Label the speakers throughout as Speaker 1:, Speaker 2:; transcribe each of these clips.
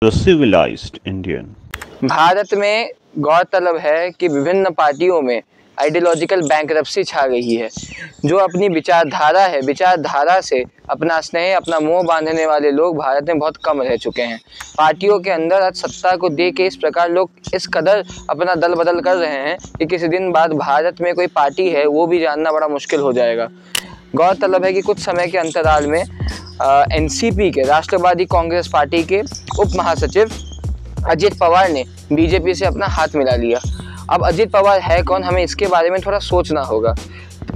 Speaker 1: The civilized Indian.
Speaker 2: Bharat में गौरतलब है कि विभिन्न पार्टियों में आइडियोलॉजिकल बैंकरप्सी छा गई है। जो अपनी विचारधारा है, विचारधारा से अपना स्नेह, अपना मोह बांधने वाले लोग भारत में बहुत कम रह चुके हैं। पार्टियों के अंदर आज सत्ता को दे के इस प्रकार लोग इस कदर अपना दल बदल कर रहे हैं कि किसी दिन बाद भारत में कोई पार्टी है वो भी जानना बड़ा मुश्किल हो जाएगा। गौरतलब है कि कुछ समय के अंतराल में एनसीपी के, राष्ट्रवादी कांग्रेस पार्टी के उप महासचिव अजित पवार ने बीजेपी से अपना हाथ मिला लिया। अब अजित पवार है कौन, हमें इसके बारे में थोड़ा सोचना होगा।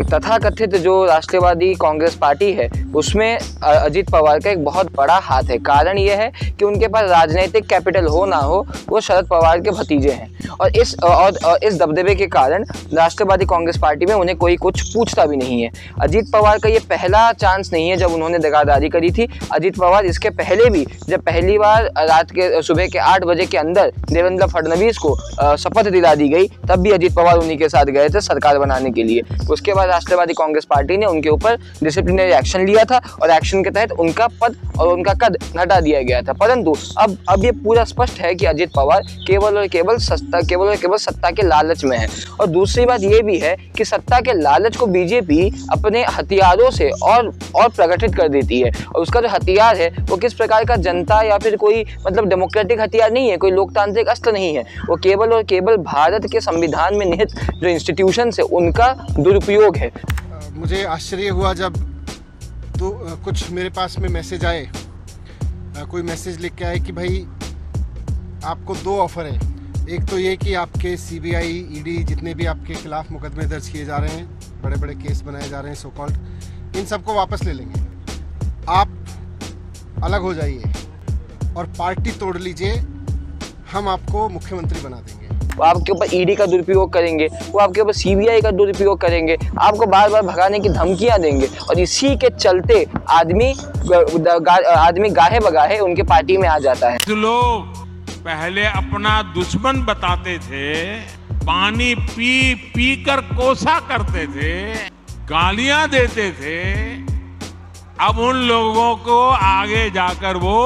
Speaker 2: तथाकथित जो राष्ट्रवादी कांग्रेस पार्टी है उसमें अजित पवार का एक बहुत बड़ा हाथ है। कारण यह है कि उनके पास राजनीतिक कैपिटल हो ना हो, वो शरद पवार के भतीजे हैं और इस दबदबे के कारण राष्ट्रवादी कांग्रेस पार्टी में उन्हें कोई कुछ पूछता भी नहीं है। अजित पवार का ये पहला चांस नहीं है जब उन्होंने दगादारी करी थी। अजित पवार इसके पहले भी जब पहली बार सुबह के 8 बजे के अंदर देवेंद्र फडणवीस को शपथ दिला दी गई, तब भी अजित पवार उन्हीं के साथ गए थे सरकार बनाने के लिए। उसके बाद राष्ट्रवादी कांग्रेस पार्टी ने उनके ऊपर डिसिप्लिनरी एक्शन लिया था और एक्शन के तहत उनका पद और उनका कद घटा दिया गया था। परंतु अब ये पूरा स्पष्ट है कि अजित पवार केवल और केवल सत्ता के लालच में है। और दूसरी बात ये भी है कि सत्ता के लालच को बीजेपी अपने हथियारों से और प्रगटित कर देती है। और उसका जो हथियार है वो किस प्रकार का जनता या फिर कोई डेमोक्रेटिक हथियार नहीं है, कोई लोकतांत्रिक अस्त्र नहीं है। वो केवल और केवल भारत के संविधान में निहित जो इंस्टीट्यूशन है उनका दुरुपयोग है।
Speaker 3: मुझे आश्चर्य हुआ जब तो कुछ मेरे पास में मैसेज आए, कोई मैसेज लिख के आए कि भाई आपको 2 ऑफ़र है। एक तो ये कि आपके सीबीआई, ईडी जितने भी आपके खिलाफ मुकदमे दर्ज किए जा रहे हैं, बड़े बड़े केस बनाए जा रहे हैं सो कॉल्ड, इन सबको वापस ले लेंगे, आप अलग हो जाइए और पार्टी तोड़ लीजिए, हम आपको मुख्यमंत्री बना देंगे।
Speaker 2: वो आपके ऊपर ईडी का दुरुपयोग करेंगे, वो आपके ऊपर सीबीआई का दुरुपयोग करेंगे, आपको बार बार भगाने की धमकियां देंगे। और इसी के चलते आदमी गाहे बगाहे उनके पार्टी में आ जाता है।
Speaker 4: जो लोग पहले अपना दुश्मन बताते थे, पानी पी पी कर कोसा करते थे, गालियां देते थे, अब उन लोगों को आगे जाकर वो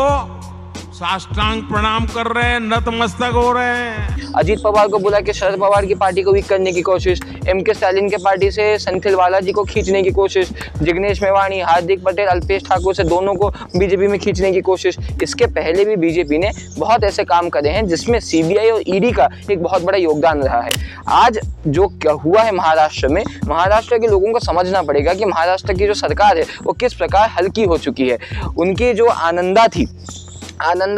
Speaker 4: साष्टांग प्रणाम कर रहे हैं, नतमस्तक हो रहे हैं।
Speaker 2: अजित पवार को बुला के शरद पवार की पार्टी को वीक करने की कोशिश, एमके स्टालिन के पार्टी से सेंथिल बालाजी को खींचने की कोशिश, जिग्नेश मेवाणी, हार्दिक पटेल, अल्पेश ठाकुर से दोनों को बीजेपी में खींचने की कोशिश। इसके पहले भी बीजेपी ने बहुत ऐसे काम करे हैं जिसमें सीबीआई और ईडी का एक बहुत बड़ा योगदान रहा है। आज जो हुआ है महाराष्ट्र में, महाराष्ट्र के लोगों को समझना पड़ेगा कि महाराष्ट्र की जो सरकार है वो किस प्रकार हल्की हो चुकी है। उनकी जो आनंदा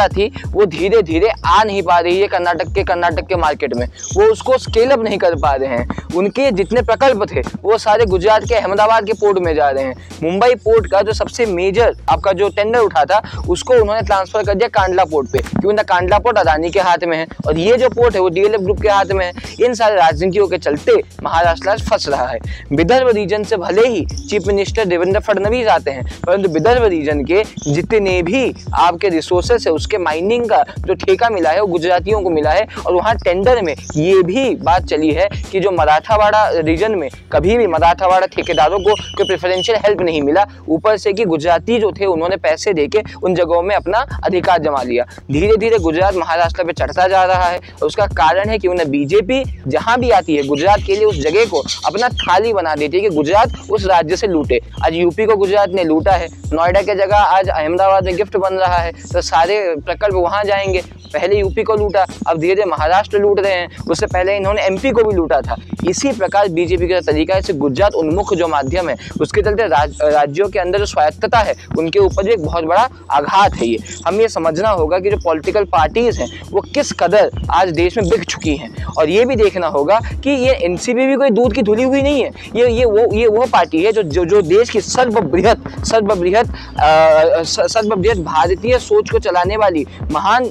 Speaker 2: थी वो धीरे धीरे आ नहीं पा रही है कर्नाटक के मार्केट में, वो उसको स्केल अप नहीं कर पा रहे हैं। उनके जितने प्रकल्प थे वो सारे गुजरात के अहमदाबाद के पोर्ट में जा रहे हैं। मुंबई पोर्ट का जो सबसे मेजर आपका जो टेंडर उठा था उसको उन्होंने ट्रांसफर कर दिया कांडला पोर्ट पे, क्योंकि कांडला पोर्ट अदानी के हाथ में है और ये जो पोर्ट है वो डीएलएफ ग्रुप के हाथ में है। इन सारे राजनीतियों के चलते महाराष्ट्र आज फंस रहा है। विदर्भ रीजन से भले ही चीफ मिनिस्टर देवेंद्र फडणवीस आते हैं, परंतु विदर्भ रीजन के जितने भी आपके रिसोर्सेस है उसके माइनिंग का जो ठेका मिला है वो गुजरातियों को मिला है। और वहाँ टेंडर में ये भी बात चली है कि जो मराठावाड़ा रीजन में कभी भी मराठावाड़ा ठेकेदारों को कोई प्रेफरेंशियल हेल्प नहीं मिला, ऊपर से कि गुजराती जो थे उन्होंने पैसे देके उन जगहों में अपना अधिकार जमा लिया। धीरे धीरे गुजरात महाराष्ट्र पे चढ़ता जा रहा है और उसका कारण है कि उन्हें बीजेपी जहां भी आती है गुजरात के लिए उस जगह को अपना थाली बना देती है कि गुजरात उस राज्य से लूटे। आज यूपी को गुजरात ने लूटा है, नोएडा के जगह आज अहमदाबाद में गिफ्ट बन रहा है, तो सारे प्रकल्प वहां जाएंगे। पहले यूपी को लूटा, अब धीरे धीरे महाराष्ट्र लूट रहे हैं, उससे पहले इन्होंने एमपी को भी लूटा था। इसी प्रकार बीजेपी का तरीका है, गुजरात उन्मुख जो माध्यम है उसके चलते राज्यों के अंदर जो स्वायत्तता है उनके ऊपर भी एक बहुत बड़ा आघात है। ये हम ये समझना होगा कि जो पॉलिटिकल पार्टीज हैं वो किस कदर आज देश में बिक चुकी हैं। और ये भी देखना होगा कि ये एनसीपी भी कोई दूध की धुली हुई नहीं है। ये वो पार्टी है जो देश की सर्वबृहत भारतीय सोच को चलाने वाली महान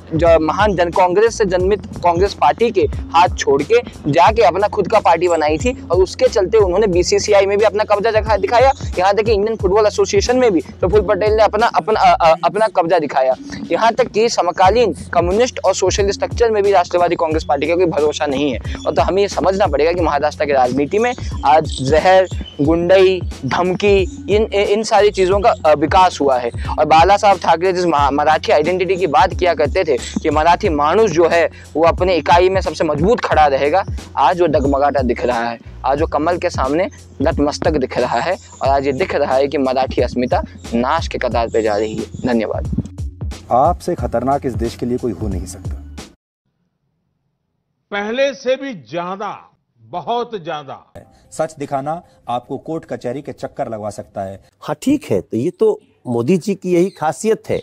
Speaker 2: जन कांग्रेस से जन्मित कांग्रेस पार्टी के हाथ छोड़ के जाके अपना खुद का पार्टी बनाई थी। और उसके चलते उन्होंने बीसीसीआई में भी अपना कब्जा दिखाया, यहाँ तक कि इंडियन फुटबॉल एसोसिएशन में भी प्रफुल्ल पटेल ने अपना कब्जा दिखाया। यहाँ तक कि समकालीन कम्युनिस्ट और सोशलिस्ट स्ट्रक्चर में भी राष्ट्रवादी कांग्रेस पार्टी का कोई भरोसा नहीं है। और तो हमें ये समझना पड़ेगा कि महाराष्ट्र की राजनीति में आज जहर, गुंडई, धमकी, इन सारी चीज़ों का विकास हुआ है। और बाला साहब ठाकरे जिस मराठी आइडेंटिटी की बात किया करते थे कि मराठी मानुष जो है वो अपने इकाई में सबसे मजबूत खड़ा रहेगा, आज वो डगमगाता दिख रहा है, आज वो कमल के सामने नतमस्तक दिख रहा है और आज ये दिख रहा है कि मराठी अस्मिता नाश के कगार पे जा रही है। धन्यवाद।
Speaker 5: आपसे खतरनाक इस देश के लिए कोई हो नहीं सकता।
Speaker 4: पहले से भी ज्यादा, बहुत ज्यादा
Speaker 5: सच दिखाना आपको कोर्ट कचहरी के चक्कर लगवा सकता है।
Speaker 6: हाँ ठीक है, तो ये तो मोदी जी की यही खासियत है।